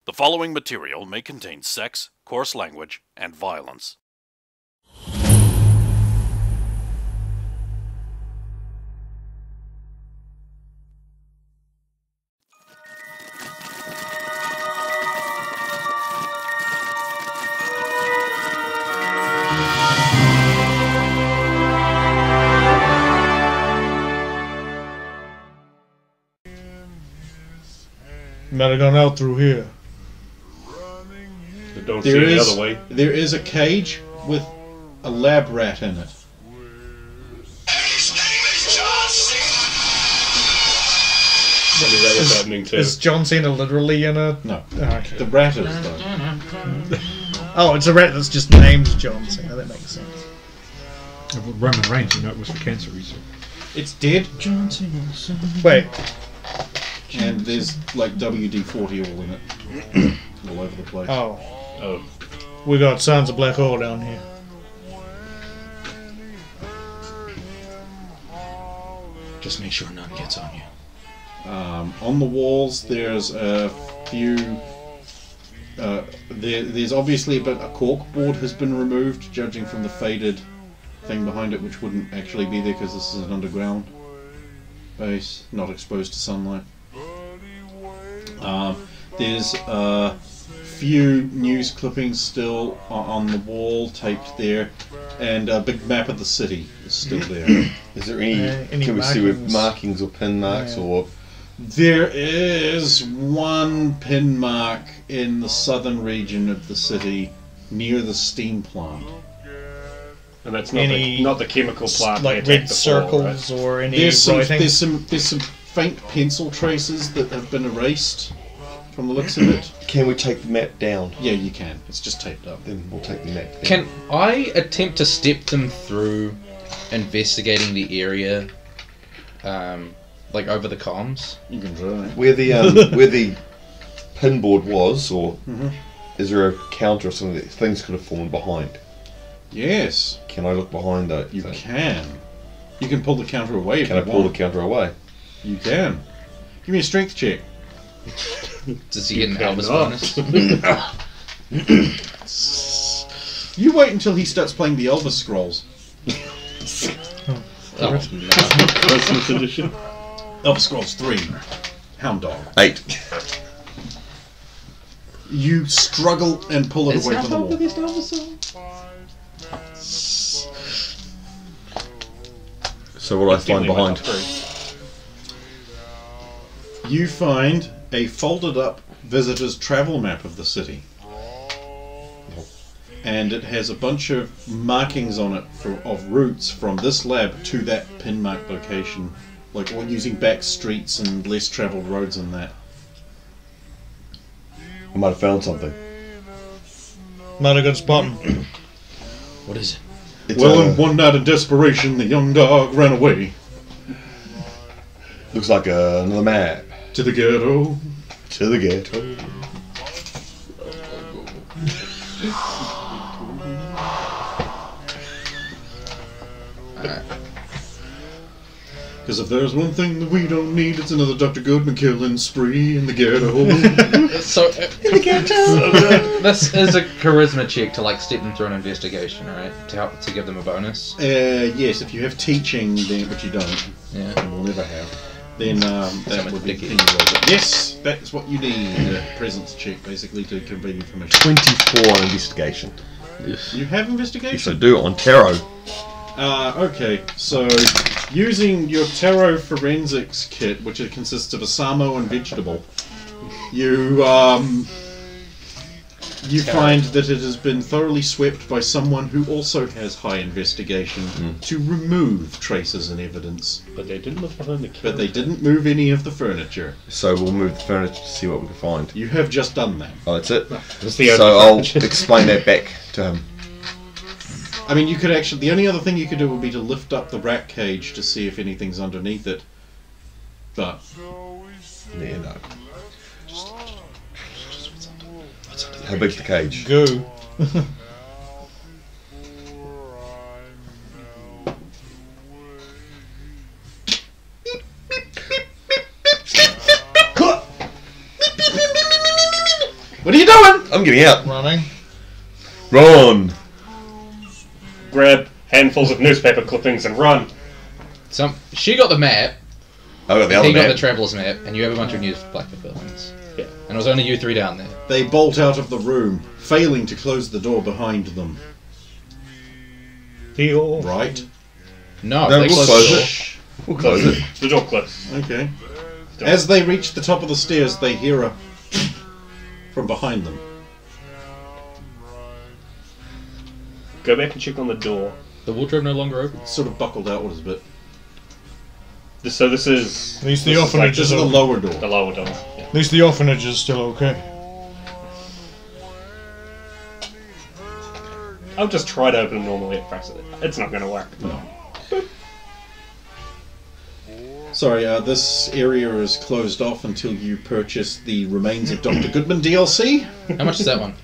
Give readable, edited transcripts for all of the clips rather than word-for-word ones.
The following material may contain sex, coarse language, and violence. Might have gone out through here. But don't see the other way. There is a cage with a lab rat in it. Maybe that was happening too. Is John Cena literally in a... No. Oh, okay. The rat is, though. Oh, it's a rat that's just named John Cena. That makes sense. Roman Reigns, you know, it was for cancer research. It's dead. John Cena. Wait. And there's like WD-40 all in it. All over the place. Oh. Oh. We got Sons of Black Hole down here. Just make sure none gets on you. On the walls, there's a few. There's obviously a cork board has been removed, judging from the faded thing behind it, which wouldn't actually be there because this is an underground base, not exposed to sunlight. There's a few news clippings still on the wall, taped there, and a big map of the city is still there. Is there any can we see with markings or pin marks or? There is one pin mark in the southern region of the city near the steam plant. And that's not the chemical plant. Like red circles or any there's some writing? there's some faint pencil traces that have been erased from the looks of it. Can we take the map down? Yeah, you can. It's just taped up. Then we'll take the map down. Can I attempt to step them through investigating the area, like over the comms? You can try. Where the where the pin board was, or is there a counter or something that things could have fallen behind? Yes. Can I look behind that? You can. You can pull the counter away if Can you I pull want. the counter away? You can. Give me a strength check. Does he get an Elvis bonus? You wait until he starts playing the Elvis Scrolls. Oh, no. Christmas edition. Elvis Scrolls 3. Hound Dog. 8. You struggle and pull it away from the wall. So what do I find behind? You find a folded up visitor's travel map of the city. And it has a bunch of markings on it of routes from this lab to that pin mark location, like using back streets and less travelled roads and that. I might have found something. Might have got spotting. What is it? It's In one night of desperation, the young dog ran away looks like another map. to the ghetto. To the ghetto. Because if there's one thing that we don't need, it's another Dr. Goodman killing spree in the ghetto. So, this is a charisma check to like step them through an investigation, right? To help to give them a bonus. Yes, if you have teaching, then, but you don't, Yeah. and will never have, then that would be the dicky. thing you roll. But yes, that's what you need. A presence check, basically, to convey information. 24 on investigation. You have Yes, I investigation? do on tarot. Okay, so using your tarot forensics kit, which consists of a samo and vegetable, you find that it has been thoroughly swept by someone who also has high investigation to remove traces and evidence. But they didn't look behind the counter. But they didn't move any of the furniture. So we'll move the furniture to see what we can find. You have just done that. Oh, that's it? That's the So only I'll furniture. explain that back to him. I mean, you could actually... The only other thing you could do would be to lift up the rat cage to see if anything's underneath it. But... Yeah, no. How big's the cage? Go. What are you doing? I'm getting out. Running. Run. Grab handfuls of newspaper clippings and run. She got the map. I got the He other got the map. Traveller's map, and you have a bunch of news Blackfoot buildings. Yeah. And it was only you three down there. They bolt out of the room, failing to close the door behind them. Heal. Right? No, No, they we'll closed close the it. door. We'll close it. The door closed. Okay. As they reach the top of the stairs, they hear a from behind them. Go back and check on the door. The wardrobe no longer open. It's sort of buckled outwards a bit. So this is... At least the this is orphanage This is is the open. lower door. the lower door. Yeah. At least the orphanage is still okay. I'll just try to open it normally at first. It's not going to work. No. Sorry, this area is closed off until you purchase the Remains of Dr. Goodman DLC. How much is that one?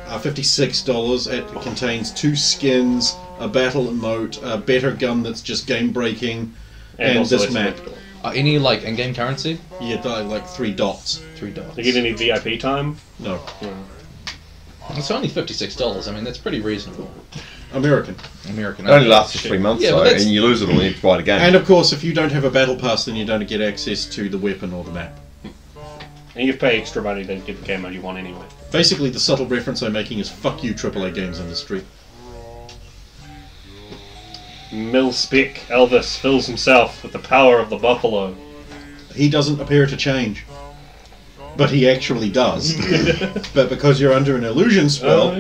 $56. It contains 2 skins, a battle emote, a better gun that's just game breaking, and also this it's map. electrical. Any like in-game currency? Yeah, like 3 dots. 3 dollars. Do you get any VIP time? No, It's only $56. I mean, that's pretty reasonable. American. American. It only lasts for 3 months Yeah, but though, that's- and you lose it all and you have to buy it again. And of course, if you don't have a battle pass, then you don't get access to the weapon or the map. And you pay extra money to get the camo you want anyway. Basically, the subtle reference I'm making is fuck you, AAA games industry. Mil-spec Elvis fills himself with the power of the buffalo. He doesn't appear to change. But he actually does. But because you're under an illusion spell,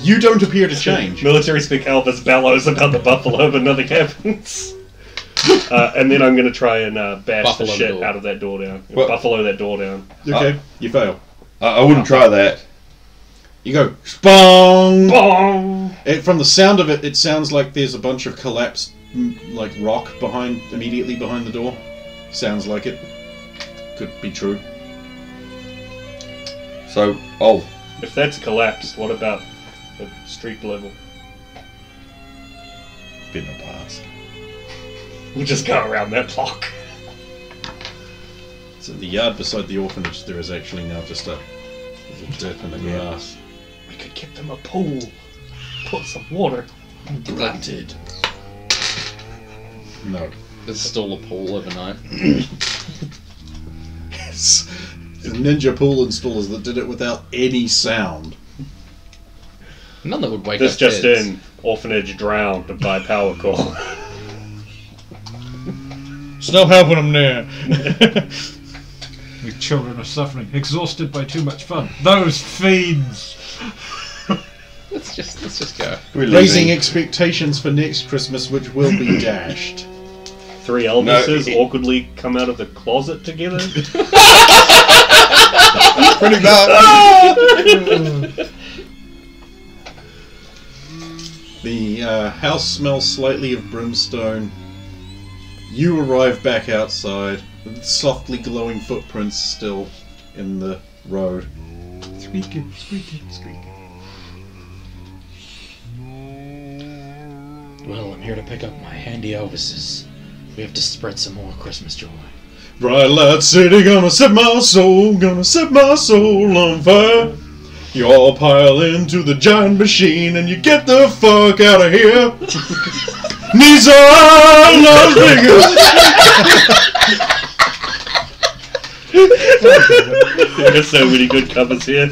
you don't appear to change. Military spec Elvis bellows about the buffalo, but nothing happens. And then I'm going to try and bash Buffalo the shit door. out of that door down. Well- Buffalo that door down. Okay, you fail. I wouldn't try that. You go, spong! Bong! From the sound of it, it sounds like there's a bunch of collapsed, like, rock immediately behind the door. Sounds like it. Could be true. So, If that's collapsed, what about the street level? been a pass. We'll just go around that block. So the yard beside the orphanage, there is actually now just a little dip in the grass. We could get them a pool. Put some water. Granted. No. There's still a pool overnight. Yes. Ninja pool installers that did it without any sound. None that would wake This up just kids. in. Orphanage drowned by power call. Still helping them there. The children are suffering, exhausted by too much fun. Those fiends! Let's just go. We're Raising leaving. expectations for next Christmas, which will be dashed. 3 Elvises No, awkwardly come out of the closet together. Pretty much. The house smells slightly of brimstone. You arrive back outside, with softly glowing footprints still in the road. Squeaking, squeaking, squeaking. Well, I'm here to pick up my handy Elvises. We have to spread some more Christmas joy. Bright light city, gonna set my soul on fire. You all pile into the giant machine and you get the fuck out of here. Nissan Las Vegas. There's so many good covers here.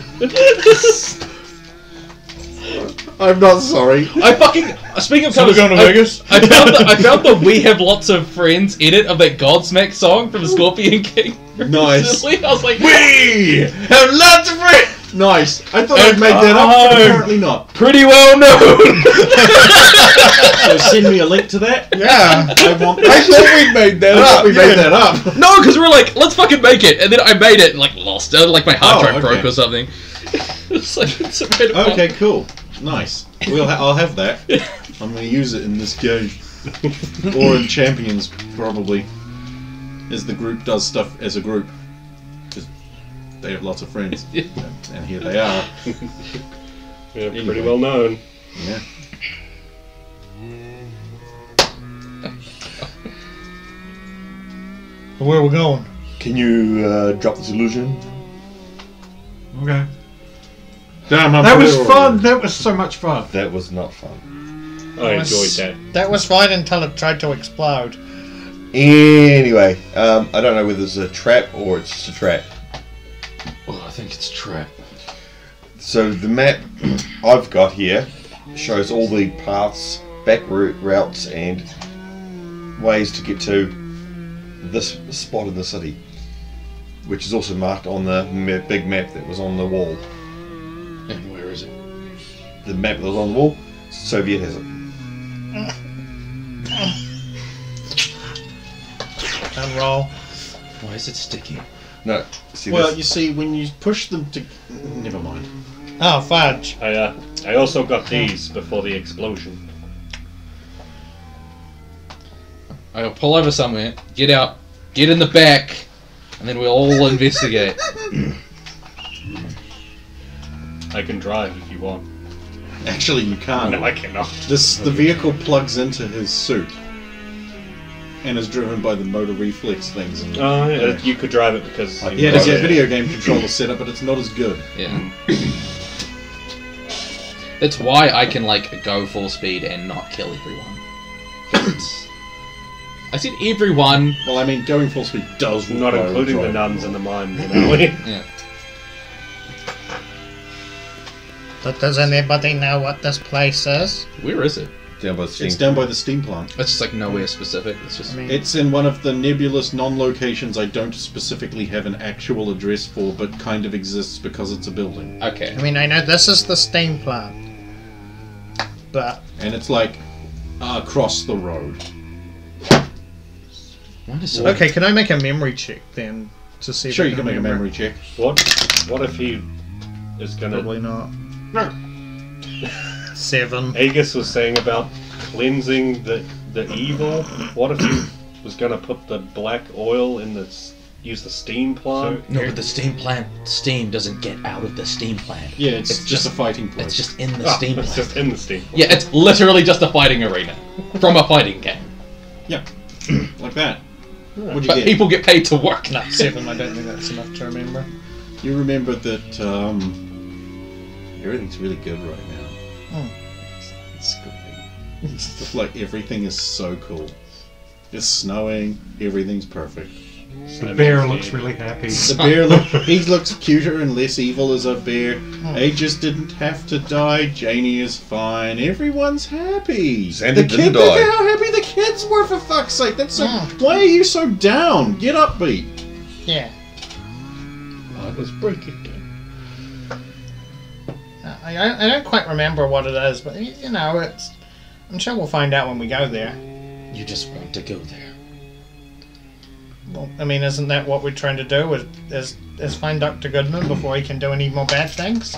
I'm not sorry. I fucking speaking of So we're covers, going to Vegas? I found the "We Have Lots of Friends" edit of that Godsmack song from Scorpion King. Nice. Recently. I was like, We have lots of friends. Nice. I thought I'd made that up, but apparently not. pretty well known. So send me a link to that. Yeah. I want. I thought we made that I thought up. we made that up. No, because we're like, let's fucking make it, and then I made it and like lost it, like my hard Oh, drive okay. broke or something. It's like it's a bit of Okay, cool. Nice. I'll have that. I'm going to use it in this game. Or in Champions, probably. As the group does stuff as a group. Because they have lots of friends. Yeah. And here they are. Yeah, pretty well known. Yeah. Where are we going? Can you drop this illusion? Okay. Damn, I'm That was clear fun. already. That was so much fun. That was not fun. I enjoyed that. That was fine until it tried to explode. Anyway, I don't know whether it's a trap or it's just a trap. Oh, I think it's trap. So the map I've got here shows all the paths, back routes, and ways to get to this spot in the city, which is also marked on the big map that was on the wall. And where is it? The map that was on the wall, Soviet has it. And roll. Why is it sticky? No, see Well, this? you see, when you push them to... Never mind. Oh, fudge. I also got these before the explosion. I'll pull over somewhere, get out, get in the back, and then we'll all investigate. I can drive if you want. Actually, you can't. No, I cannot. The vehicle plugs into his suit and is driven by the motor reflex things. And Yeah, you could drive it because... yeah, there's a video game controller setup, but it's not as good. Yeah. That's why I can, like, go full speed and not kill everyone. I said everyone. Well, I mean, going full speed does Not require including the driving. nuns and the mines and alley. Yeah. But does anybody know what this place is? Where is it? Down by the steam. It's down by the steam plant. It's just like nowhere specific. It's just. I mean, It's in one of the nebulous non-locations I don't specifically have an actual address for, but kind of exists because it's a building. Okay. I mean, I know this is the steam plant. But And it's like across the road. What is it? Okay, can I make a memory check then to see? if Sure, I you can make a remember? memory check. What if he is gonna... Probably not. 7. Agus was saying about cleansing the evil. What if he was gonna put the black oil in use the steam plant? No, but the steam doesn't get out of the steam plant. Yeah, it's just a fighting place. It's just in the Ah, steam it's plant. just in the steam plant. Yeah, it's literally just a fighting arena from a fighting game. Yeah, like that. What'd you But get? people get paid to work. No, 7. I don't think that's enough to remember. You remember that everything's really good right now. It's great. It's just like everything is so cool. It's snowing. Everything's perfect. The bear looks really happy. The bear he looks cuter and less evil as a bear. Aegis didn't have to die. Janie is fine. Everyone's happy. Sandy the didn't kid, look die. at how happy the kids were, for fuck's sake. That's so. Why are you so down? Get upbeat. yeah, I was breaking down. I don't quite remember what it is, but you know, it's. I'm sure we'll find out when we go there. You just want to go there. Well, I mean, isn't that what we're trying to do? Is find Dr. Goodman before he can do any more bad things?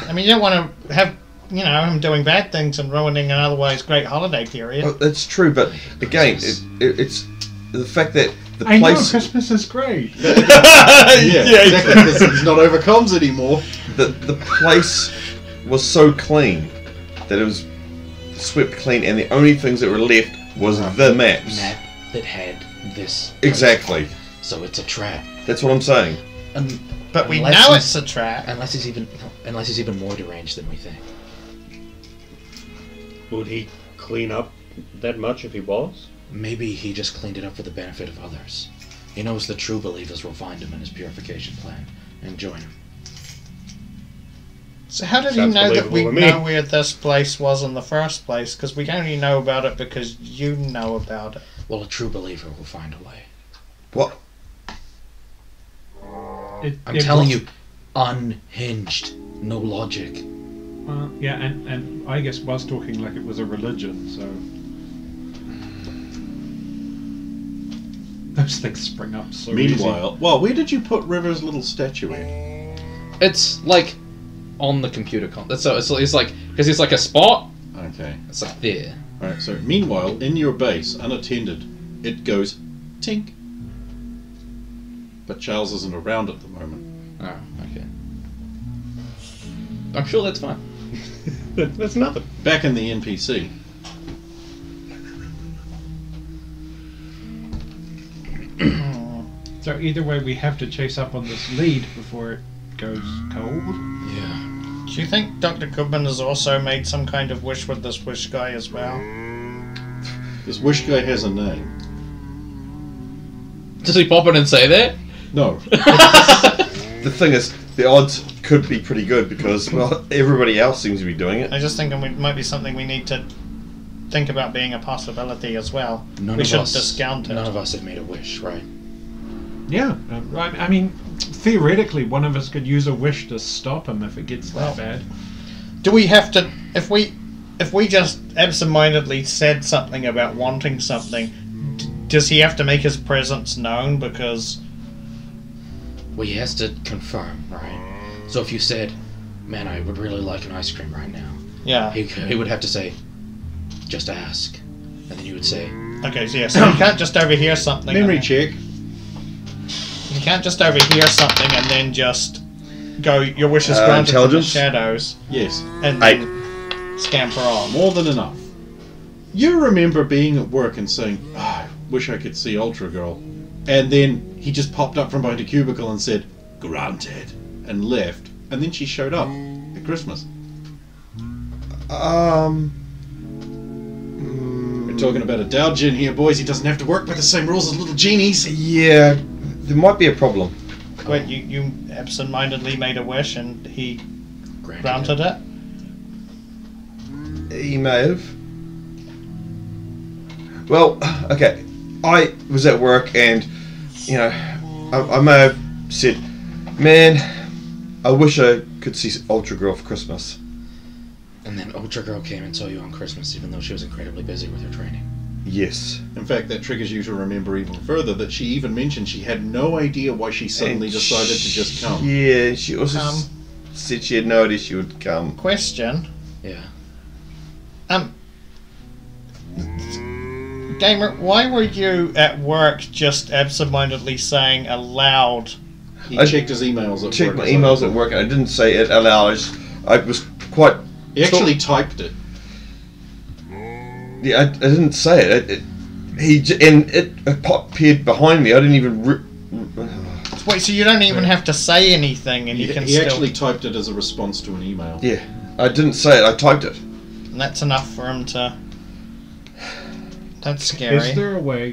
I mean, you don't want to have him doing bad things and ruining an otherwise great holiday period. Well, that's true, but again, it's the fact that the I know, place, Christmas is great. Yeah, exactly. Because he's not over comms anymore. the place was so clean that it was swept clean, and the only things that were left was the maps. Map that had this. Exactly. So it's a trap. That's what I'm saying. But we Unless know he's- it's a trap. Unless he's even more deranged than we think. Would he clean up that much if he was? Maybe he just cleaned it up for the benefit of others. He knows the true believers will find him in his purification plan and join him. So how did Sounds he know that we believable to me. know where this place was in the first place? Because we only know about it because you know about it. Well, a true believer will find a way. What? I'm telling you, unhinged, no logic. Well, yeah, and I guess was talking like it was a religion, so those things spring up so Meanwhile, well, where did you put River's little statuette? It's like on the computer so it's like because it's like a spot. Okay. It's like there. Alright, so meanwhile, in your base, unattended, it goes tink. But Charles isn't around at the moment. Oh, okay. I'm sure that's fine. That's nothing. Back in the NPC. So either way, we have to chase up on this lead before it goes cold. Yeah. Do you think Dr. Goodman has also made some kind of wish with this wish guy as well? This wish guy has a name. Does he pop in and say that? No. The thing is, the odds could be pretty good because, well, everybody else seems to be doing it. I just think it might be something we need to think about being a possibility as well. None We of shouldn't us- discount it. None of us have made a wish, right? Yeah, I mean, theoretically, one of us could use a wish to stop him if it gets Well, that bad. Do we have to? If we just absentmindedly said something about wanting something, does he have to make his presence known? Because Well, he has to confirm, right? So if you said, "Man, I would really like an ice cream right now," yeah. he would have to say, "Just ask," and then you would say, Okay, so yeah, so you can't just overhear something. Memory and- check. You can't just overhear something and then just go, "Your wish is granted from the intelligence? shadows," Yes. and Eight. then scamper on. More than enough. You remember being at work and saying, oh, I wish I could see Ultra Girl. And then he just popped up from behind a cubicle and said, granted, and left. And then she showed up at Christmas. We're talking about a Dow Gin here, boys. He doesn't have to work by the same rules as little genies. Yeah, there might be a problem. Wait, you absent-mindedly made a wish and he "Granted." granted it? He may have. Well, okay. I was at work and, you know, I may have said, man, I wish I could see Ultra Girl for Christmas. And then Ultra Girl came and saw you on Christmas, even though she was incredibly busy with her training. Yes. In fact, that triggers you to remember even further that she even mentioned she had no idea why she suddenly And decided to just come. Yeah, she also Come. said she had no idea she would come. Question. Yeah. Gamer, why were you at work just absent-mindedly saying aloud? He I checked his emails at Checked work. my emails at work and I didn't say it aloud. I was quite... He actually typed it. Yeah, I didn't say it. It appeared behind me. I didn't even... Wait, so you don't even have to say anything and you can He still... actually typed it as a response to an email. Yeah, I didn't say it. I typed it. And that's enough for him to... That's scary. Is there a way,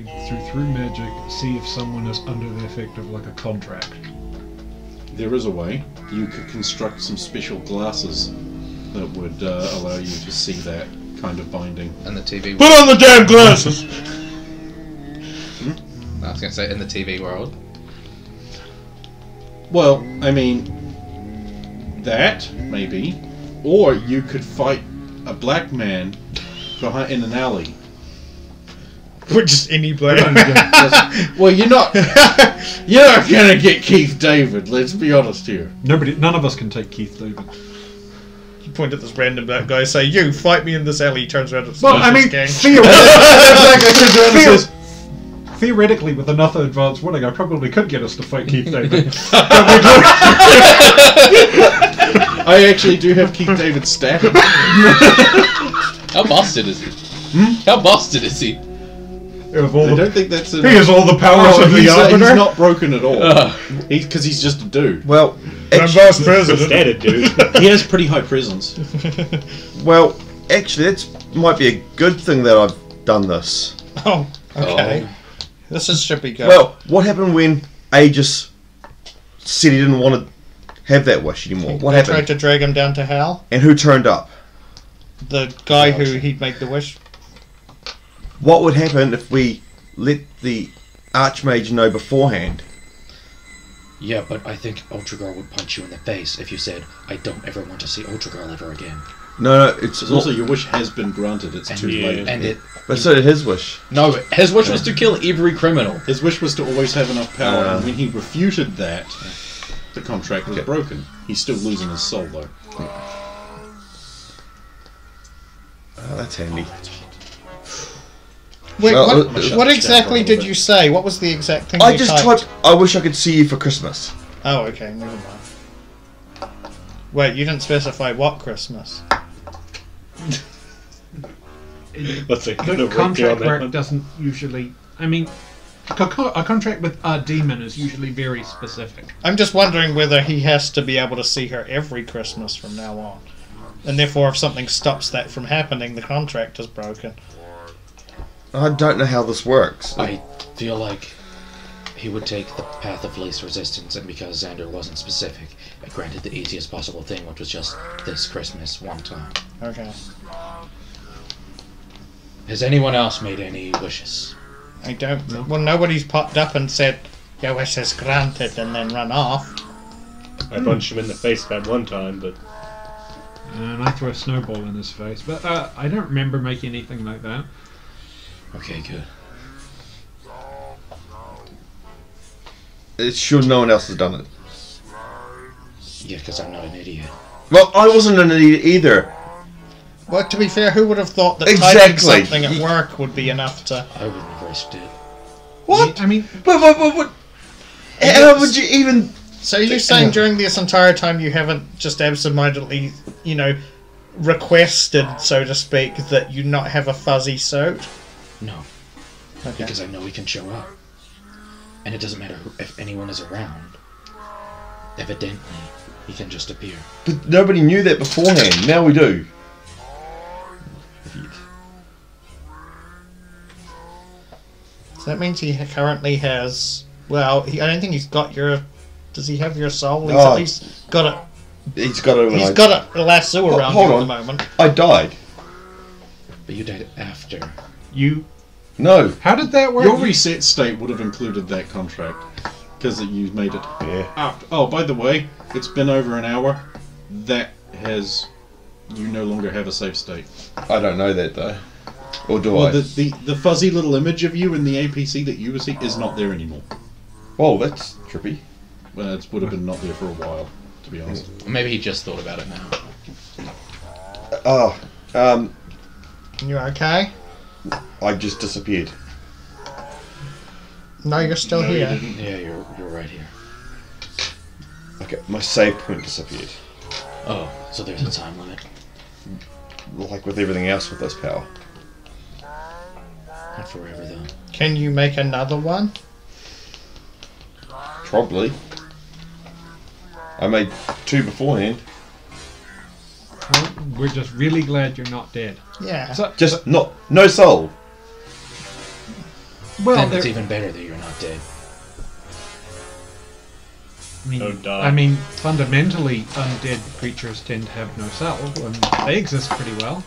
through magic, see if someone is under the effect of like a contract? There is a way. You could construct some special glasses that would allow you to see that kind of binding. And the TV. Put on the damn glasses! I was gonna say in the TV world. Well, I mean, that maybe, or you could fight a black man behind in an alley. Or just any black. Well, you're not gonna get Keith David. Let's be honest here. None of us can take Keith David. You point at this random black guy, say, "You fight me in this alley." He turns around and Well, I mean, gang. theoretically, with enough advance warning, I probably could get us to fight Keith David. I actually do have Keith David stabbed. How busted is he? How busted is he? Of all I the, don't think that's he has all the powers Oh, of the he's Arbiter. not broken at all. Ugh. Because he's just a dude. Well, vice president. Standard, dude. He has pretty high presence. well, actually, that might be a good thing that I've done this. Oh, okay. This should be good. Well, what happened when Aegis said he didn't want to have that wish anymore? What They tried happened? to drag him down to hell. And who turned up? The guy who he'd make the wish. What would happen if we let the Archmage know beforehand? Yeah, but I think Ultra Girl would punch you in the face if you said, "I don't ever want to see Ultra Girl ever again." No, it's Because also your wish has been granted. It's too yeah. late. And it. But so did his wish. No, his wish was to kill every criminal. His wish was to always have enough power, and when he refuted that, the contract was broken. He's still losing his soul, though. Oh, that's handy. Wait, Well, what exactly did you say? What was the exact thing I you just typed, I wish I could see you for Christmas. Oh, okay, never mind. Wait, you didn't specify what Christmas. Let's see. The contract work doesn't usually. I mean, A contract with a demon is usually very specific. I'm just wondering whether he has to be able to see her every Christmas from now on. And therefore, if something stops that from happening, the contract is broken. I don't know how this works. I feel like he would take the path of least resistance, and because Xander wasn't specific, it granted the easiest possible thing, which was just this Christmas one time. Okay. Has anyone else made any wishes? I don't... No. Well, nobody's popped up and said, your wish is granted, and then run off. I punched him in the face that one time, but... And I threw a snowball in his face. But I don't remember making anything like that. Okay, good. It's sure no one else has done it. Yeah, because I'm not an idiot. Well, I wasn't an idiot either. Well, to be fair, who would have thought that Exactly. typing something at work would be enough to... I wouldn't have risked it. What? I mean... But how would you even... So you're saying during this entire time you haven't just absentmindedly, requested, so to speak, that you not have a fuzzy suit? No. Okay. Because I know he can show up. And it doesn't matter if anyone is around. Evidently, he can just appear. But nobody knew that beforehand. Now we do. So that means he currently has... Well, I don't think he's got your... Does he have your soul? He's at least got it. He's got it. He's got a lasso around hold you on. at the moment. I died. But you died after. You... No. How did that work? Your reset state would have included that contract. Because you made it. Yeah. After. Oh, by the way, it's been over an hour. That has... You no longer have a save state. I don't know that though. Or do Well, I? the fuzzy little image of you in the APC that you were seeing is not there anymore. Oh, that's trippy. Well, it would have been not there for a while, to be honest. Maybe he just thought about it now. You okay? I just disappeared. No, you're still here. Yeah, you're right here. Okay, my save point disappeared. Oh, so there's a time limit. Like with everything else with this power. Not forever, though. Can you make another one? Probably. I made 2 beforehand. Well, we're just really glad you're not dead. Yeah. Just no soul. Well, Then it's even better that you're not dead. Don't die. I mean, fundamentally, undead creatures tend to have no soul, and they exist pretty well.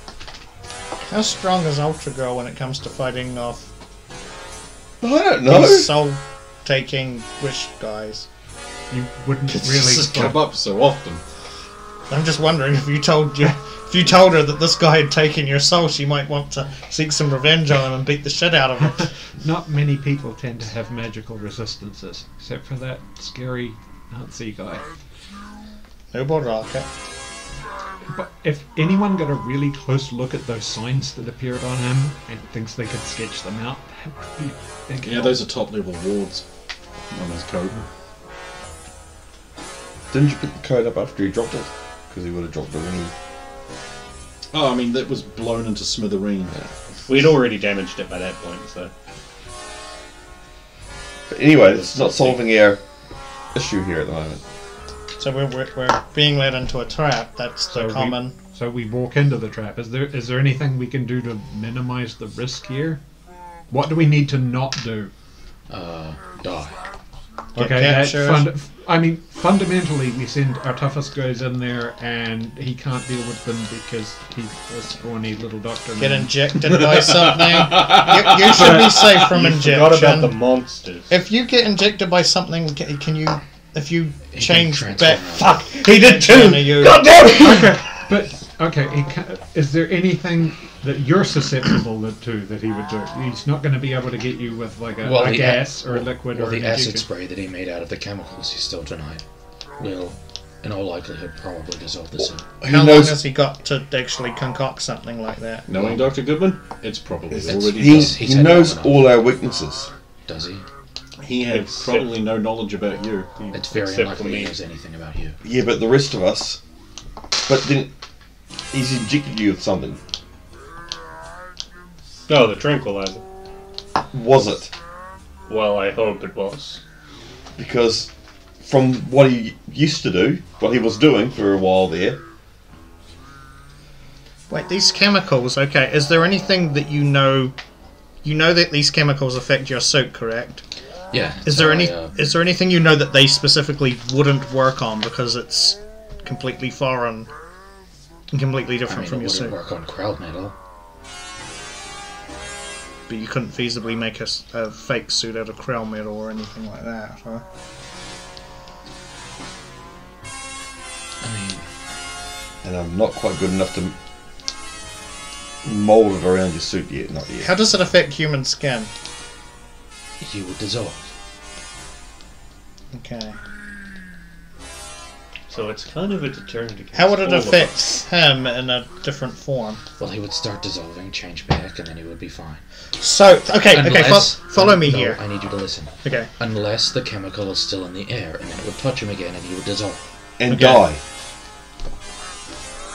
How strong is Ultra Girl when it comes to fighting off I don't know. these soul-taking wish guys? You wouldn't This really. has come up so often. I'm just wondering if you told her that this guy had taken your soul, she might want to seek some revenge on him and beat the shit out of him. Not many people tend to have magical resistances, except for that scary Nazi guy. Noble Rocket. But if anyone got a really close look at those signs that appeared on him and thinks they could sketch them out, that would be a big Yeah, help. those are top level wards on his code. Didn't you pick the code up after he dropped it? Because he would have dropped it when he... Oh, I mean, that was blown into smithereens. We'd already damaged it by that point, so... But anyway, it's not solving our issue here at the moment. So we're being led into a trap. That's the common... So we walk into the trap. Is there anything we can do to minimize the risk here? What do we need to not do? Die. Okay, captured. fundamentally, we send our toughest guys in there, and he can't deal with them because he's a scrawny little doctor. Get man. injected by something. You should be safe from Forgot about the injection. monsters. If you get injected by something, can you... If you He change can back... transform. Fuck! He did too! God damn it! Okay, but is there anything that you're susceptible to that he would do? He's not going to be able to get you with like a gas or a liquid Well, or the an acid injection. spray that he made out of the chemicals he stole tonight will, in all likelihood, probably dissolve the suit. How long has he got to actually concoct something like that? Knowing Dr. Goodman, it's probably It's- already he's- He had knows enough. all our weaknesses. Does he? done. He has Except- probably no knowledge about you. It's very Except for unlikely me. he knows anything about you. Yeah, but the rest of us... But then... He's injected you with something. Oh, the tranquilizer. Was it? Well, I hope it was. Because from what he used to do, what he was doing for a while there, Wait, these chemicals, okay, is there anything that you know that these chemicals affect your suit, correct? Yeah. Is there anything you know that they specifically wouldn't work on because it's completely foreign and completely different from your it wouldn't suit? work on crowd metal. But you couldn't feasibly make a fake suit out of crown metal or anything like that, huh? I mean, and I'm not quite good enough to mold it around your suit yet, not yet. How does it affect human skin? you would dissolve. Okay. So it's kind of a deterrent against How would it all of affect us. him in a different form? Well, he would start dissolving, change back, and then he would be fine. So, okay, Unless- follow me no, here. I need you to listen. Okay. Unless the chemical is still in the air, and then it would touch him again, and he would dissolve. And Okay. die.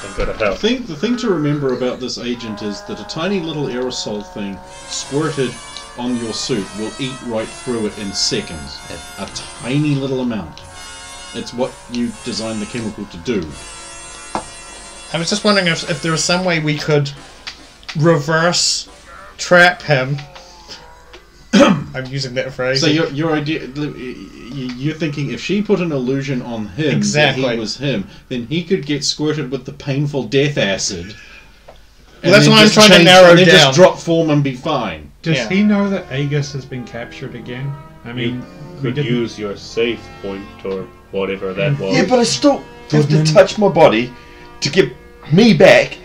I'm gonna help. The thing to remember about this agent is that a tiny little aerosol thing squirted on your suit will eat right through it in seconds. A tiny little amount. It's what you designed the chemical to do. I was just wondering if there was some way we could reverse trap him. I'm using that phrase. So your idea, you're thinking if she put an illusion on him Exactly. that he was him, then he could get squirted with the painful death acid. Well, that's then what I'm just trying to change- narrow and then down. just drop form and be fine. Does Yeah. he know that Aegis has been captured again? I mean, we Could didn't. use your save point or whatever that was. Yeah, but I still have to Goodman. touch my body to get me back,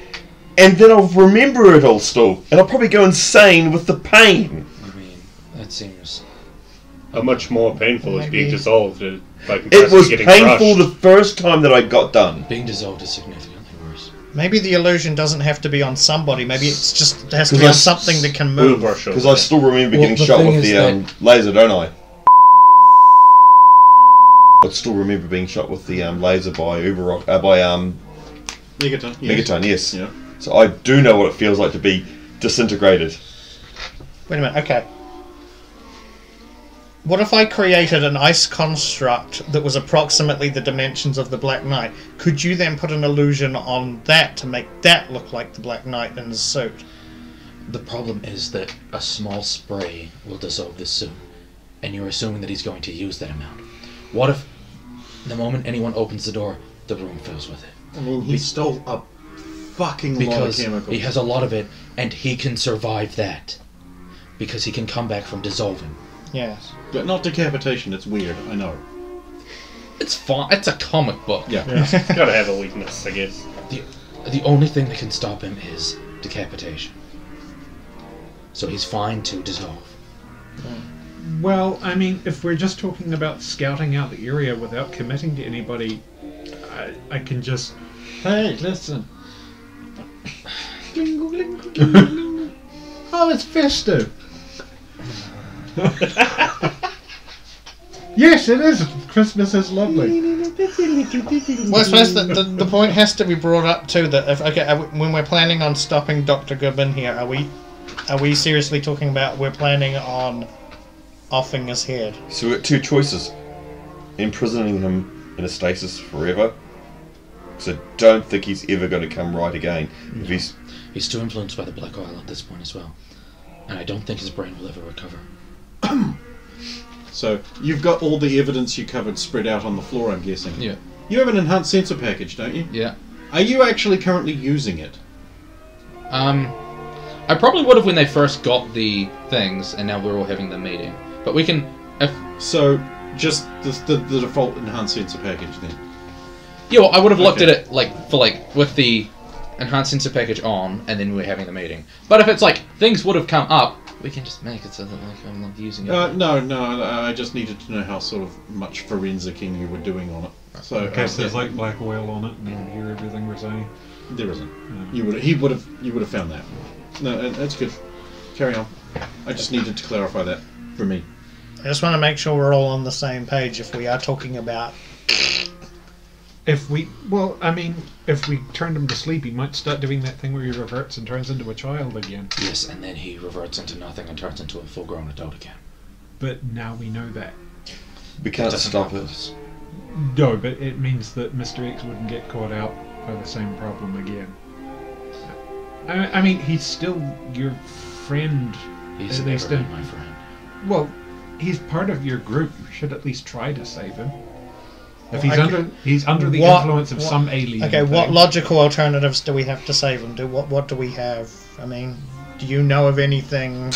and then I'll remember it all still, and I'll probably go insane with the pain. I mean, that seems... How much more painful is being Maybe. dissolved by It comparison was to getting painful crushed? the first time that I got done. Being dissolved is significantly worse. Maybe the illusion doesn't have to be on somebody. Maybe it's just it has to be Because on I something that can We'll move. brush over Because I that. still remember Well, getting the shot thing with is the laser, don't I? I still remember being shot with the laser by Megaton. Megaton, yes. Yeah. So I do know what it feels like to be disintegrated. Wait a minute. Okay. What if I created an ice construct that was approximately the dimensions of the Black Knight? Could you then put an illusion on that to make that look like the Black Knight in his suit? The problem is that a small spray will dissolve this suit, and you're assuming that he's going to use that amount. What if, the moment anyone opens the door, the room fills with it? I mean, he stole a fucking lot of Because chemicals. he has a lot of it, and he can survive that. Because he can come back from dissolving. Yes. But not decapitation, it's weird, I know. It's fine. It's a comic book. Yeah. Gotta have a weakness, I guess. The only thing that can stop him is decapitation. So he's fine to dissolve. Well, I mean, if we're just talking about scouting out the area without committing to anybody, I can just. Hey, listen. Oh, it's festive. Yes, it is. Christmas is lovely. Well, I suppose the point has to be brought up too that if when we're planning on stopping Dr. Goodman here, are we seriously talking about we're planning on offing his head? So we've got two choices. Imprisoning him in a stasis forever. So I don't think he's ever going to come right again. If He's too influenced by the black oil at this point as well. And I don't think his brain will ever recover. So, you've got all the evidence you covered spread out on the floor, I'm guessing. Yeah. You have an enhanced sensor package, don't you? Yeah. Are you actually currently using it? I probably would have when they first got the things, and now we're all having the meeting. But we can... So, just the default enhanced sensor package then? Yeah, well, I would have looked Okay. at it, with the enhanced sensor package on, and then we're having the meeting. But if it's things would have come up, we can just make it so that I'm not using it. No, I just needed to know how sort of much forensicing you were doing on it. So, In case there's black oil on it and you hear everything we're saying. there isn't. You would have found that. No, that's good. Carry on. I just needed to clarify that for me. I just want to make sure we're all on the same page if we are talking about. If we turned him to sleep, he might start doing that thing where he reverts and turns into a child again. Yes, and then he reverts into nothing and turns into a full-grown adult again. but now we know that. We can't Doesn't stop help it. us. No, but it means that Mr. X wouldn't get caught out by the same problem again. I mean, he's still your friend. He's At never least been my friend. Well, he's part of your group. You should at least try to save him. If Well, he's under the what- influence of what- some alien. Okay, what thing. logical alternatives do we have to save him? What do we have? I mean, do you know of anything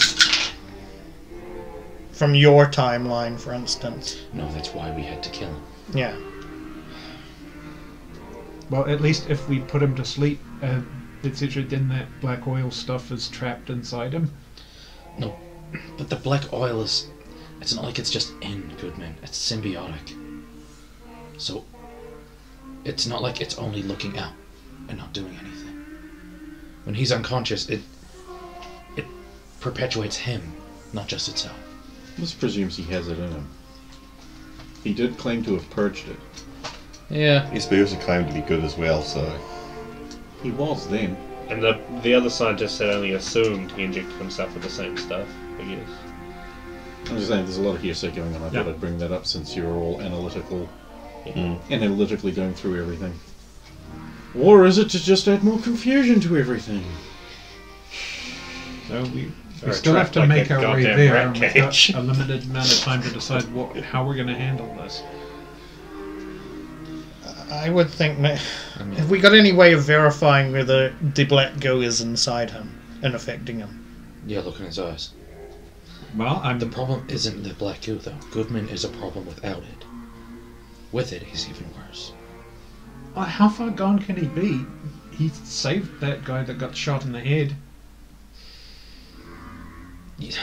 from your timeline, for instance? No, that's why we had to kill him. Yeah. Well, at least if we put him to sleep, etc., then that black oil stuff is trapped inside him. No, but the black oil is... It's not like it's just in Goodman. It's symbiotic. So, it's not like it's only looking out and not doing anything. When he's unconscious, it perpetuates him, not just itself. This presumes he has it in him. He did claim to have purged it. Yeah. Yes, but he also claimed to be good as well, so... He was then. And the other scientists had only assumed he injected himself with the same stuff, I guess. I'm just saying, there's a lot of hearsay going on. I thought I'd bring that up since you're all analytically going through everything. Or is it to just add more confusion to everything? So we Or still have to trapped make like a our way goddamn there, rat and we've got cage. a limited amount of time to decide how we're going to handle this. I would think that... Have we got any way of verifying whether the black goo is inside him and affecting him? Yeah, look in his eyes. Well, The problem isn't the black goo, though. Goodman is a problem without it. With it, he's even worse. How far gone can he be? He saved that guy that got shot in the head. Yeah,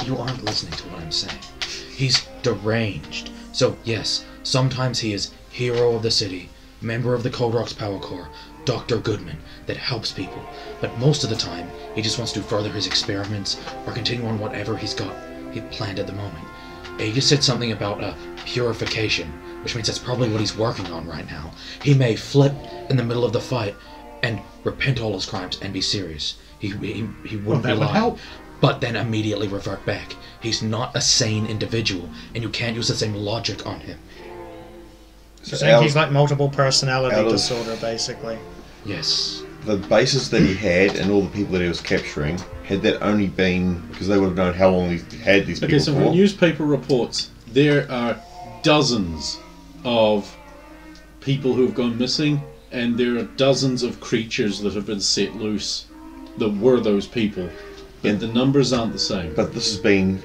you aren't listening to what I'm saying. He's deranged. So, yes, sometimes he is hero of the city, member of the Cold Rocks Power Corps, Dr. Goodman, that helps people. But most of the time, he just wants to further his experiments or continue on whatever he planned at the moment. You said something about purification, which means that's probably what he's working on right now. He may flip in the middle of the fight and repent all his crimes and be serious. He wouldn't be that would lying. help. But then immediately revert back. He's not a sane individual, and you can't use the same logic on him. So saying he's like multiple out personality of- disorder, basically. Yes. The bases that he had and all the people that he was capturing, had that only been... because they would have known how long he had these people Okay, so for. from newspaper reports, there are dozens of people who have gone missing, and there are dozens of creatures that have been set loose that were those people. And the numbers aren't the same. But this has been...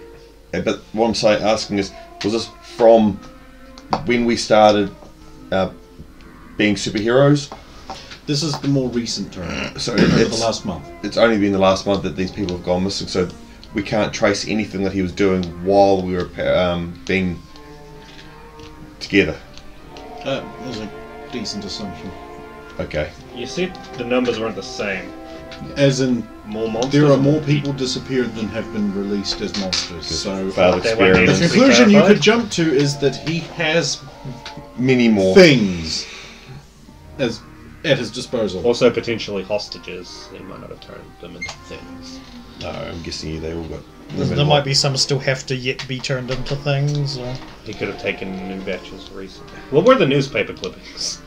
But what I'm asking is, was this from when we started being superheroes? This is the more recent term. So Over the it's, last month. it's only been the last month that these people have gone missing, so we can't trace anything that he was doing while we were being together. That's a decent assumption. Okay. You said the numbers weren't the same. As in, More monsters? there are more people disappeared than have been released as monsters. So Failed They won't the need experiments. to be conclusion you clarified? could jump to is that he has Many more. things as at his disposal. Also potentially hostages. They might not have turned them into things. No, I'm guessing they all got... There might be some still have to yet be turned into things. Or... He could have taken new batches recently. What were the newspaper clippings?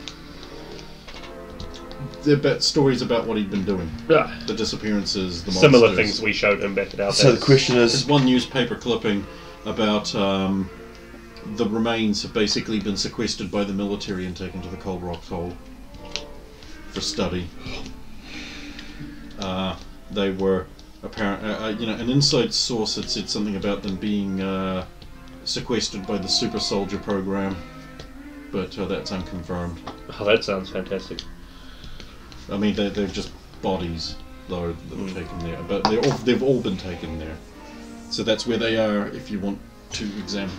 They're about stories about what he'd been doing. Ah, The disappearances, the similar monsters. things we showed him back at our So the base. question There's is... one newspaper clipping about the remains have basically been sequestered by the military and taken to the Cold Rock Hole for study. They were apparent, an inside source had said something about them being sequestered by the Super Soldier program, but that's unconfirmed. Oh, that sounds fantastic. I mean, they're just bodies though that were taken there, but they've all been taken there. So that's where they are if you want to examine.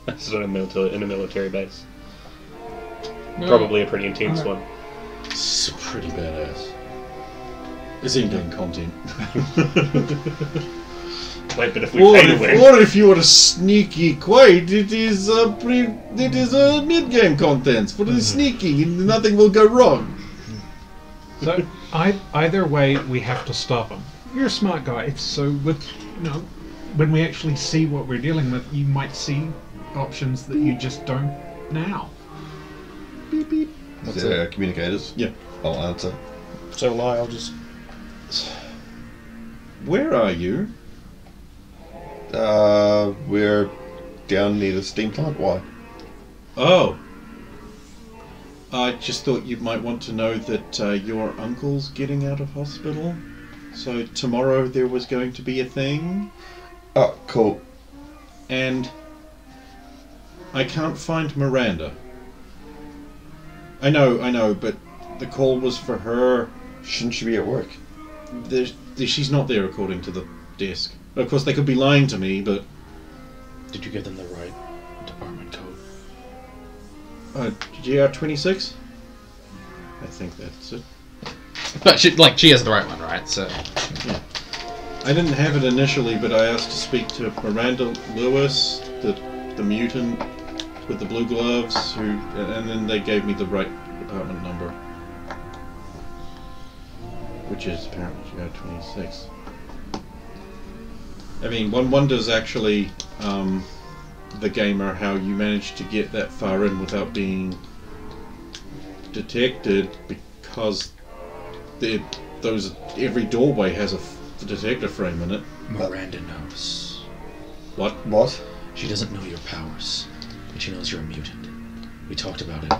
That's in a military base. Probably a pretty intense one. It's pretty badass. It's in-game content. Wait, but if we pay to win... Or if you are sneaky quiet, it is mid-game content for the sneaking, and nothing will go wrong. So either way, we have to stop him. you're a smart guy, so with when we actually see what we're dealing with, you might see options that you just don't now. Beep beep. Is there communicators? Yeah. I'll answer. So I'll just. Where are you? We're down near the steam plant. Why? Oh. I just thought you might want to know that your uncle's getting out of hospital. So tomorrow there was going to be a thing. Oh, cool. And I can't find Miranda. I know, but the call was for her. Shouldn't she be at work? She's not there according to the desk. Of course, they could be lying to me, but... Did you give them the right department code? GR26? I think that's it. But she has the right one, right? So Yeah. I didn't have it initially, but I asked to speak to Miranda Lewis, the mutant with the blue gloves, and then they gave me the right department number, which is apparently GR26. I mean, one wonders actually, the gamer, how you managed to get that far in without being detected, because every doorway has a detector frame in it. Miranda knows. What? What? She doesn't know your powers, but she knows you're a mutant. We talked about it.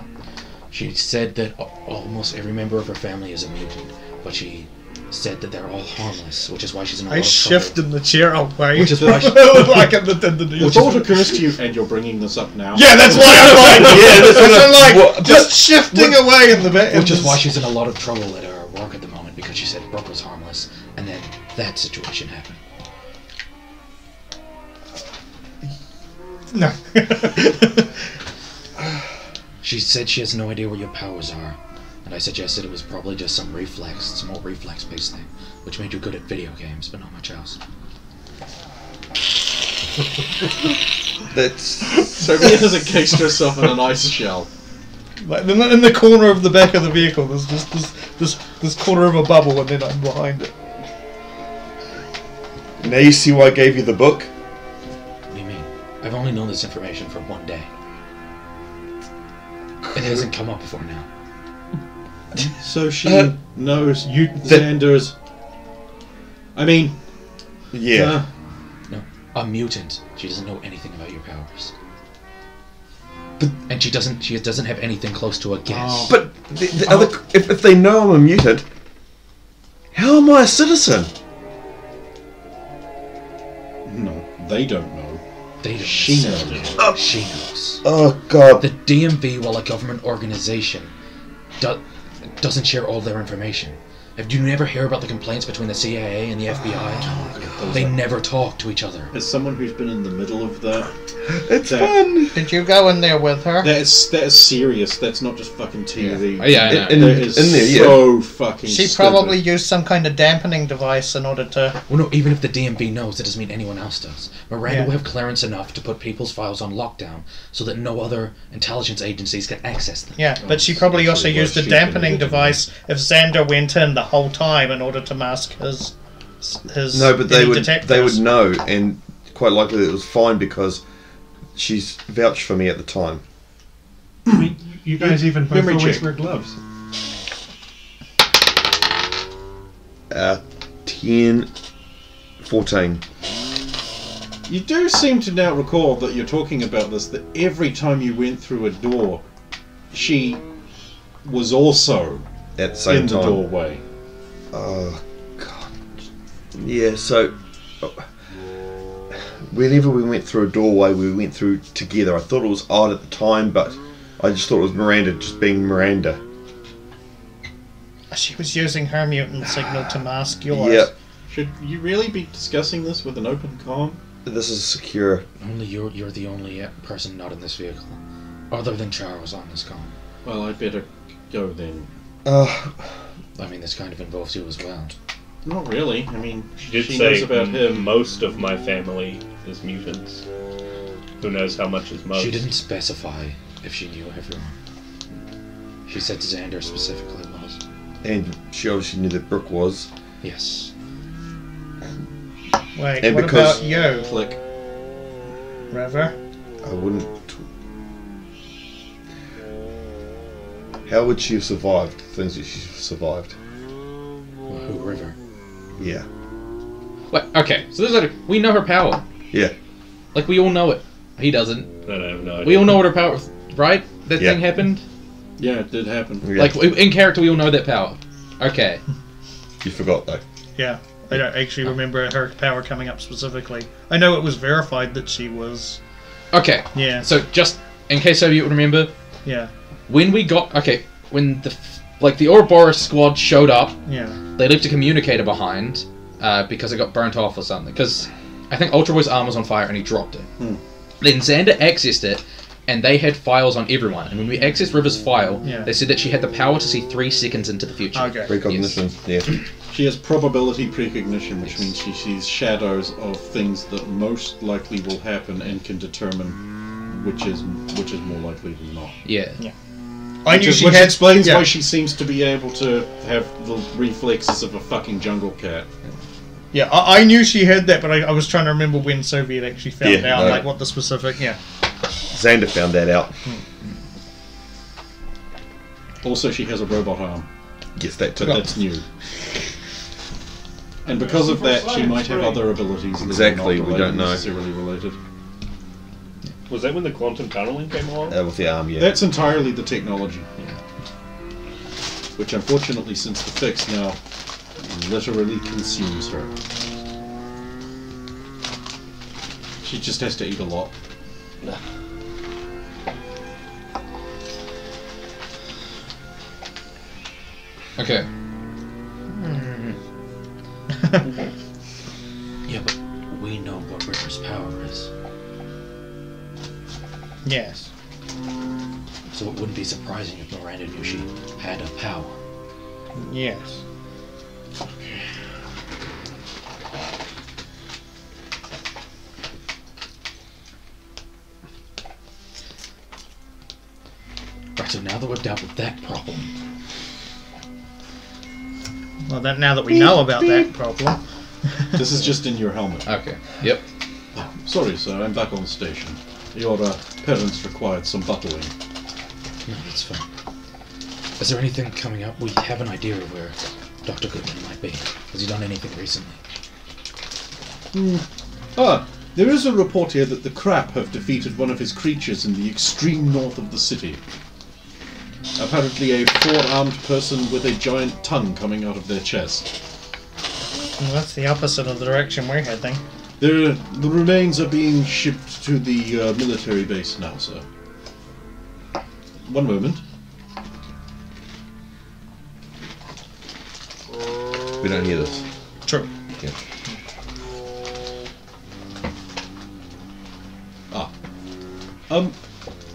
She said that almost every member of her family is a mutant, but she said that they're all harmless, which is why she's in a lot I of shifted the chair away. Which is why she- like in the What thought occurs to you, and you're bringing this up now? Yeah, that's why I'm like, Yeah, that's what I'm like, what- just shifting away in the back. Which is why she's in a lot of trouble at her work at the moment, because she said Brooke was harmless, and then that situation happened. No. She said she has no idea what your powers are, and I suggested it was probably just some old reflex-based thing, which made you good at video games, but not much else. That's So Mia has encased herself in an ice shell. Like in the corner of the back of the vehicle, there's just this corner of a bubble, and then I'm behind it. now you see why I gave you the book. What do you mean? I've only known this information for one day. It hasn't come up before now. So she knows Xander's... I mean... Yeah. No, a mutant. She doesn't know anything about your powers. And she doesn't have anything close to a guess. But the other, if they know I'm a mutant, how am I a citizen? No, they don't know. They don't She know. knows. She knows. Oh God. The DMV, while a government organization, doesn't share all their information. Have you never hear about the complaints between the CIA and the FBI? They never talk to each other. As someone who's been in the middle of that... It's that- fun. Did you go in there with her? That is serious. That's not just fucking TV. Oh, yeah, I know. In That is there, yeah. so fucking She stupid. probably used some kind of dampening device in order to. Well, no, even if the DMV knows, that doesn't mean anyone else does. Miranda Yeah. will have clearance enough to put people's files on lockdown so that no other intelligence agencies can access them. Yeah, but she probably also Actually, used a she's been dampening able to- device if Xander went in the whole time in order to mask his. No, but they any would detectors. know, and quite likely it was fine because she's vouched for me at the time. I mean, you guys even both memory always check. wear gloves. 10, 14. You do seem to now recall that you're talking about this, that every time you went through a door, she was also At the same in the time. doorway. Oh, God. Yeah, so... whenever we went through a doorway, we went through together. I thought it was odd at the time, but I just thought it was Miranda just being Miranda. She was using her mutant signal to mask yours. Yep. Should you really be discussing this with an open comm? This is secure. Only you're the only person not in this vehicle, other than Charles on this call. Well, I'd better go then. I mean, this kind of involves you as well. Not really. I mean, She did she say knows about him. most of my family is mutants. Who knows how much is most? She didn't specify if she knew everyone. She said Xander specifically was. And she obviously knew that Brooke was. Yes. Wait, And what because- about you, Click. River? I wouldn't. How would she have survived things that she survived? Who, River? Yeah. Like, okay, so there's we know her power. Yeah. Like, we all know it. He doesn't. I have no idea. We all know what her power, right? That Yeah. thing happened. Yeah, it did happen. Yeah. Like, in character, we all know that power. Okay. You forgot though. Yeah. I don't actually remember her power coming up specifically. I know it was verified that she was. Okay. Yeah. So, just in case some of you would remember, Yeah. when we got... Okay, when the Ouroboros squad showed up, Yeah. they left a communicator behind because it got burnt off or something. Because I think Ultra Boy's arm was on fire and he dropped it. Then Xander accessed it, and they had files on everyone. And when we accessed River's file, Yeah. they said that she had the power to see 3 seconds into the future. Okay. Precognition. Yeah. She has probability precognition, which means she sees shadows of things that most likely will happen and can determine which is more likely than not. Yeah. I knew she Which had. explains yeah. why she seems to be able to have the reflexes of a fucking jungle cat. Yeah, I knew she had that, but I was trying to remember when Soviet actually found Yeah, out, no. like what the specific. Yeah. Xander found that out. Also, she has a robot arm, Yes, that but too. that's new. And because of that, she might have other abilities that Exactly, are not we don't know. necessarily related. Was that when the quantum tunneling came along? With the arm, yeah. That's entirely the technology. Which, unfortunately, since the fix now, literally consumes her. She just has to eat a lot. Okay. Yeah, but we know what River's power is. Yes. So it wouldn't be surprising if Miranda knew she had a power. Yes. Right, so now that we've dealt with that problem, Well, now that we know about that problem. This is just in your helmet. okay, yep. Sorry, sir, I'm back on the station. Your parents required some buttling. No, that's fine. Is there anything coming up? We have an idea of where Dr. Goodman might be. Has he done anything recently? There is a report here that the Crap have defeated one of his creatures in the extreme north of the city. Apparently a 4-armed person with a giant tongue coming out of their chest. Well, that's the opposite of the direction we're heading. The remains are being shipped to the military base now, sir. One moment. We don't hear this. True. Yeah.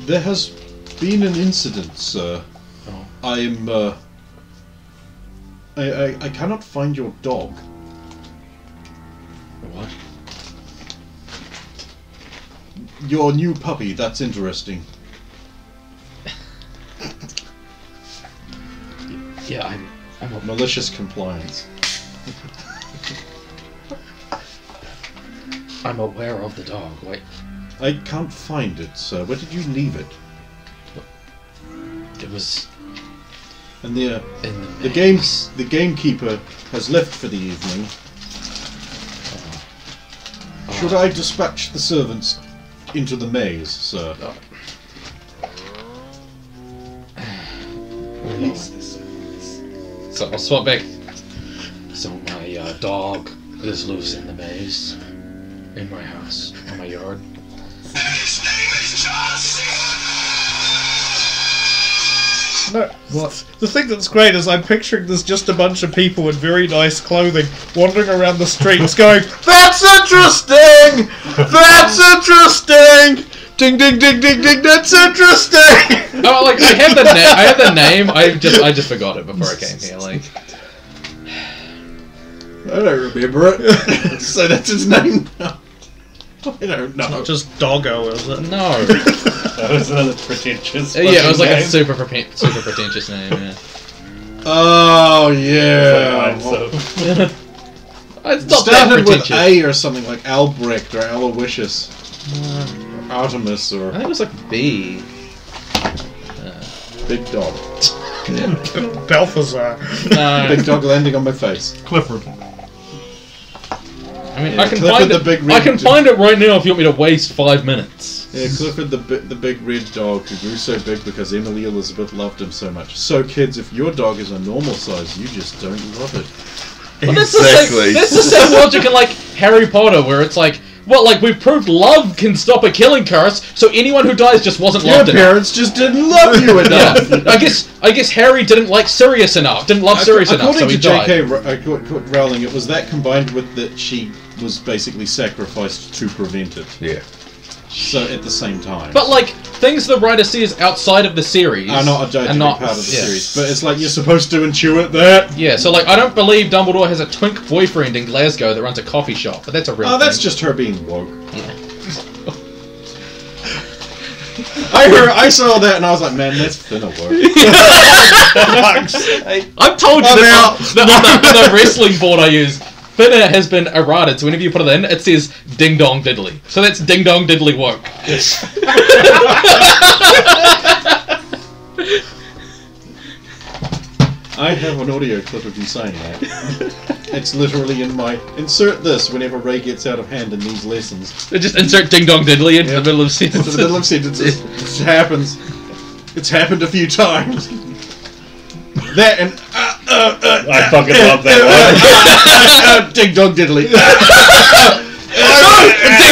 There has been an incident, sir. Oh. I cannot find your dog. What? Your new puppy, that's interesting. Yeah, I'm a Malicious compliance. I'm aware of the dog. Wait, I can't find it, sir. Where did you leave it? it was And the in the gamekeeper has left for the evening. Should I dispatch the servants into the maze, sir? So I'll swap back. So my dog is loose in the maze, in my house, in my yard. No, what? The thing that's great is I'm picturing there's just a bunch of people in very nice clothing wandering around the streets going, "That's interesting! That's interesting! Ding ding ding ding ding, that's interesting!" Oh, like I have the name. I just forgot it before I came here. Like, I don't remember it. So that's his name now. I don't know. Not just Doggo, is it? no. That was another pretentious. Yeah, it was like a fucking super pretentious name. Yeah. Oh name. yeah. So, It's It not that started with pretentious. A or something like Albrecht or Aloysius. Or Artemis or I think it was like B. Big Dog. Balthazar. Big Dog landing on my face. Clifford. I mean, Yeah, I can Clifford find the it. Big I Red can Dog. find it right now if you want me to waste 5 minutes. Yeah, Clifford the big red dog who grew so big because Emily Elizabeth loved him so much. So kids, if your dog is a normal size, you just don't love it. Well, that's Exactly. the same logic in like Harry Potter, where it's like, well, like we've proved love can stop a killing curse, so anyone who dies just wasn't Your loved enough. parents just didn't love you enough. Yeah, I guess Harry didn't like Sirius enough, didn't love Sirius enough, so According he to died. J.K. Rowling, it was that combined with that she was basically sacrificed to prevent it. Yeah. So at the same time. But like things the writer sees outside of the series are not a and not part of the yeah. series. But it's like you're supposed to intuit that. Yeah, so like I don't believe Dumbledore has a twink boyfriend in Glasgow that runs a coffee shop, but that's a real Oh, that's thing. just her being woke. Yeah. I saw that and I was like, man, that's finna work. I've told you that on the wrestling board I use, Finna has been errated, so whenever you put it in, it says ding dong diddly. So that's ding dong diddly woke. I have an audio clip of you saying that. It's literally in my insert this whenever Ray gets out of hand in these lessons. They just insert ding dong diddly into the middle of Into sentences. the middle of sentences. It happens. It's happened a few times. That and I fucking love that one. ding dong diddly. Ding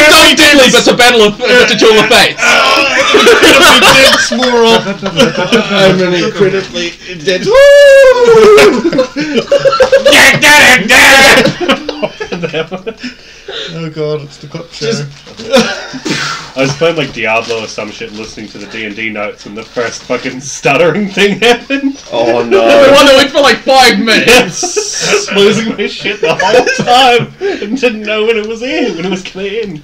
dong diddly, but it's a battle of it's a duel of fates. I'm an incredibly dead. Oh god, it's the clip show. I was playing like Diablo or some shit, listening to the D&D notes, and the first fucking stuttering thing happened. Oh The no. one that went for like 5 minutes. Losing my shit the whole time, and didn't know when it was gonna end.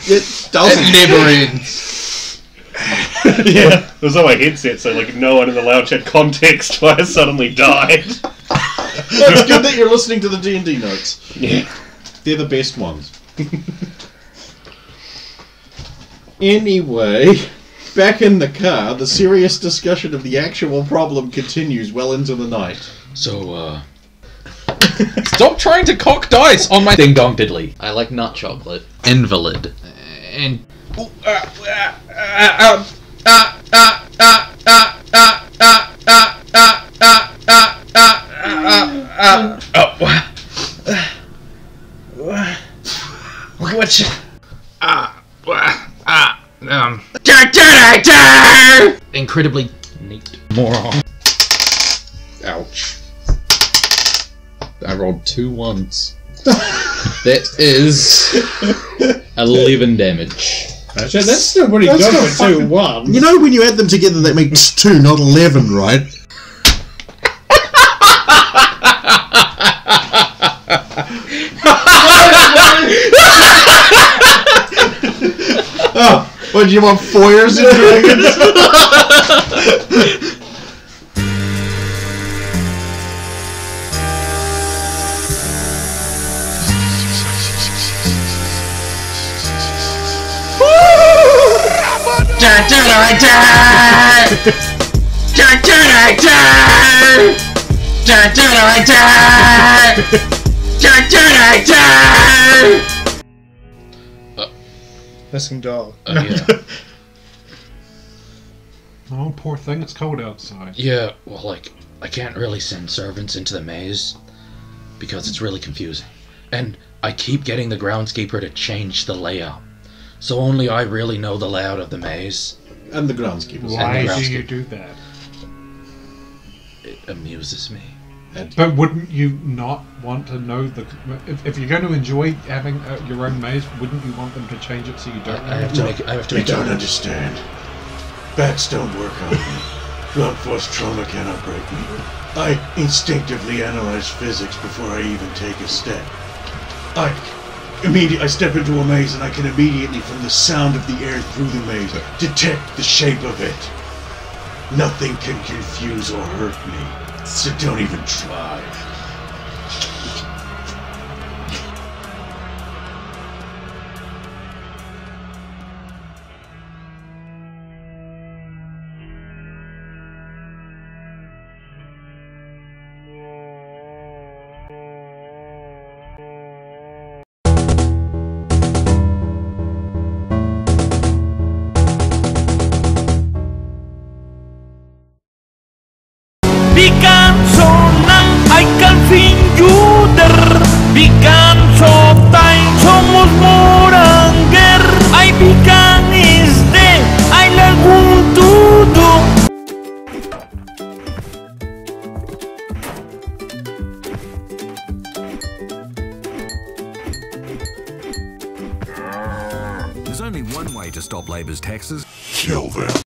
It doesn't. It never ends. Yeah, it was on my headset, so like no one in the lounge had context why I suddenly died. It's good that you're listening to the D&D notes. Yeah. They're the best ones. Anyway, back in the car, the serious discussion of the actual problem continues well into the night. So, Stop trying to cock dice on my ding dong diddly. I like nut chocolate. Invalid. And incredibly neat moron. Ouch. I rolled 2 ones. That is 11 damage. Actually, that's still pretty That's good not for 2 fucking- 1. You know, when you add them together, that makes 2, not 11, right? Oh, what, do you want foyers and dragons? Missing dog. Yeah. Oh, poor thing, it's cold outside. yeah, well, like, I can't really send servants into the maze because it's really confusing. And I keep getting the groundskeeper to change the layout. So only I really know the layout of the maze. And the groundskeepers. Why the do you groundskeeper. do that? It amuses me. But wouldn't you not want to know the... If you're going to enjoy having your own maze, wouldn't you want them to change it so you don't I have to make it. I have to You make it. don't understand. Bats don't work on me. Blunt force trauma cannot break me. I instinctively analyze physics before I even take a step. I step into a maze and I can immediately, from the sound of the air through the maze, detect the shape of it. Nothing can confuse or hurt me, so don't even try. only one way to stop Labor's taxes. Kill them.